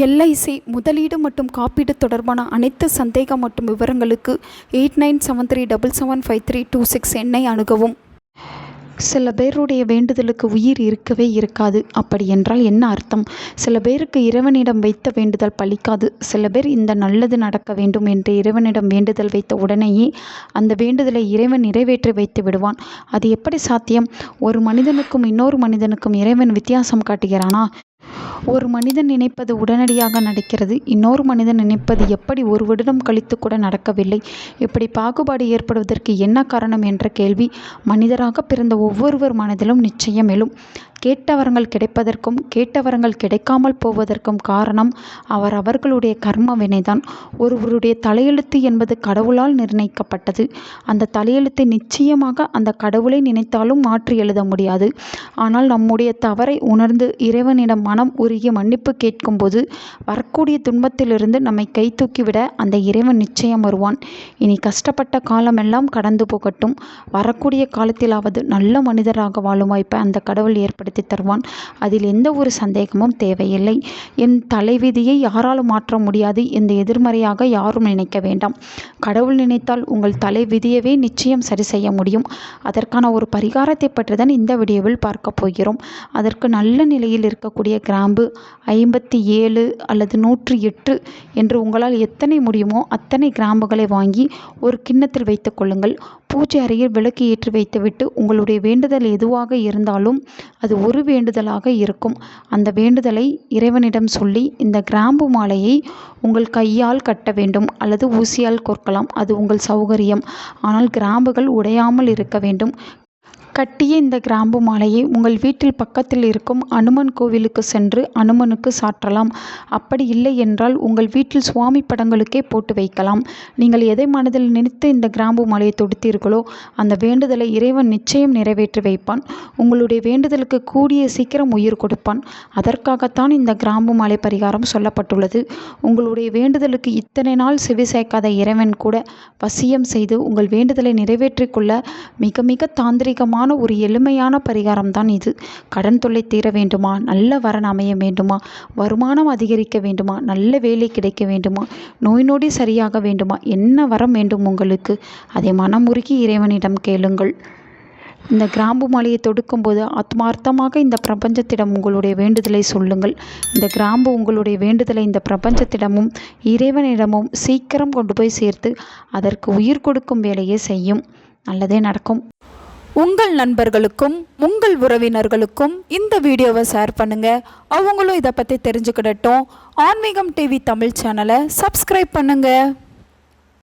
LIC முதலீடு மற்றும் காப்பீடு தொடர்பான அனைத்து சந்தேகம் மற்றும் விவரங்களுக்கு 8973777532 எண்ணை அணுகவும். சில பேருடைய வேண்டுதலுக்கு உயிர் இருக்கவே இருக்காது. அப்படி என்றால் என்ன அர்த்தம்? சில பேருக்கு இறைவனிடம் வைத்த வேண்டுதல் பலிக்காது. சில பேர் இந்த நல்லது நடக்க வேண்டும் என்று இறைவனிடம் வேண்டுதல் வைத்த உடனேயே அந்த வேண்டுதலை இறைவன் நிறைவேற்றி வைத்து விடுவான். அது எப்படி சாத்தியம்? ஒரு மனிதனுக்கும் இன்னொரு மனிதனுக்கும் இறைவன் வித்தியாசம் காட்டுகிறானா? ஒரு மனிதன் நினைப்பது உடனடியாக நடக்கிறது. இன்னொரு மனிதன் நினைப்பது எப்படி ஒரு வருடம் கழித்து கூட நடக்கவில்லை. இப்படி பாகுபாடு ஏற்படுவதற்கு என்ன காரணம் என்ற கேள்வி மனிதராக பிறந்த ஒவ்வொருவர் மனதிலும் நிச்சயம் எழும். கேட்டவரங்கள் கிடைப்பதற்கும் கேட்டவரங்கள் கிடைக்காமல் போவதற்கும் காரணம் அவர்களுடைய கர்ம வினைதான். ஒருவருடைய தலையெழுத்து என்பது கடவுளால் நிர்ணயிக்கப்பட்டது. அந்த தலையெழுத்தை நிச்சயமாக அந்த கடவுளை நினைத்தாலும் மாற்றி எழுத முடியாது. ஆனால் நம்முடைய தவறை உணர்ந்து இறைவனிடம் மனம் உருகி மன்னிப்பு கேட்கும்போது வரக்கூடிய துன்பத்திலிருந்து நம்மை கை தூக்கிவிட அந்த இறைவன் நிச்சயம் வருவான். இனி கஷ்டப்பட்ட காலமெல்லாம் கடந்து போகட்டும். வரக்கூடிய காலத்திலாவது நல்ல மனிதராக வாழும் வாய்ப்பை அந்த கடவுள் ஏற்படுத்தி தருவான். அதில் எந்த ஒரு சந்தேகமும் தேவையில்லை. என் தலைவிதியை யாராலும் மாற்ற முடியாது என்று எதிர்மறையாக யாரும் நினைக்க வேண்டாம். கடவுள் நினைத்தால் உங்கள் தலைவிதியவே நிச்சயம் சரி செய்ய முடியும். அதற்கான ஒரு பரிகாரத்தை பற்றி தான் இந்த வீடியோவில் பார்க்க போகிறோம். அதற்கு நல்ல நிலையில் இருக்கக்கூடிய கிராம்பு 57 அல்லது 108 என்று உங்களால் எத்தனை முடியுமோ அத்தனை கிராம்புகளை வாங்கி ஒரு கிண்ணத்தில் வைத்துக் கொள்ளுங்கள். பூஜை அறையில் விளக்கு ஏற்றி வைத்துவிட்டு உங்களுடைய வேண்டுதல் எதுவாக இருந்தாலும் அது ஒரு வேண்டுதலாக இருக்கும். அந்த வேண்டுதலை இறைவனிடம் சொல்லி இந்த கிராம்பு மாலையை உங்கள் கையால் கட்ட வேண்டும் அல்லது ஊசியால் கோர்க்கலாம். அது உங்கள் சௌகரியம். ஆனால் கிராம்புகள் உடையாமல் இருக்க வேண்டும். கட்டிய இந்த கிராம்பு மாலையை உங்கள் வீட்டில் பக்கத்தில் இருக்கும் அனுமன் கோவிலுக்கு சென்று அனுமனுக்கு சாற்றலாம். அப்படி இல்லை என்றால் உங்கள் வீட்டில் சுவாமி படங்களுக்கே போட்டு வைக்கலாம். நீங்கள் எதை மனதில் நினைத்து இந்த கிராம்பு மாலையை தொடுத்தீர்களோ அந்த வேண்டுதலை இறைவன் நிச்சயம் நிறைவேற்றி வைப்பான். உங்களுடைய வேண்டுதலுக்கு கூடிய சீக்கிரம் உயிர் கொடுப்பான். அதற்காகத்தான் இந்த கிராம்பு மாலை பரிகாரம் சொல்லப்பட்டுள்ளது. உங்களுடைய வேண்டுதலுக்கு இத்தனை நாள் செவி சேர்க்காத இறைவன் கூட வசியம் செய்து உங்கள் வேண்டுதலை நிறைவேற்றிக் கொள்ள மிக மிக தாந்திரிகமான ஒரு எளிமையான பரிகாரம் தான் இது. கடன் தொல்லை தீர வேண்டுமா? நல்ல வரன் அமைய வேண்டுமா? வருமானம் அதிகரிக்க வேண்டுமா? நல்ல வேலை கிடைக்க வேண்டுமா? நோய் நொடி சரியாக வேண்டுமா? என்ன வரம் வேண்டும் உங்களுக்கு? அதை மனமுருகி இறைவனிடம் கேளுங்கள். இந்த கிராம்பு மாலையை தொடுக்கும்போது ஆத்மார்த்தமாக இந்த பிரபஞ்சத்திடம் உங்களுடைய வேண்டுதலை சொல்லுங்கள். இந்த கிராம்பு உங்களுடைய வேண்டுதலை இந்த பிரபஞ்சத்திடமும் இறைவனிடமும் சீக்கிரம் கொண்டு போய் சேர்த்து அதற்கு உயிர் கொடுக்கும் வேலையை செய்யும். நல்லதே நடக்கும். உங்கள் நண்பர்களுக்கும் உங்கள் உறவினர்களுக்கும் இந்த வீடியோவை ஷேர் பண்ணுங்கள். அவங்களும் இதை பற்றி தெரிஞ்சுக்கிடட்டும். ஆன்மீகம் டிவி தமிழ் சேனலை சப்ஸ்கிரைப் பண்ணுங்கள்.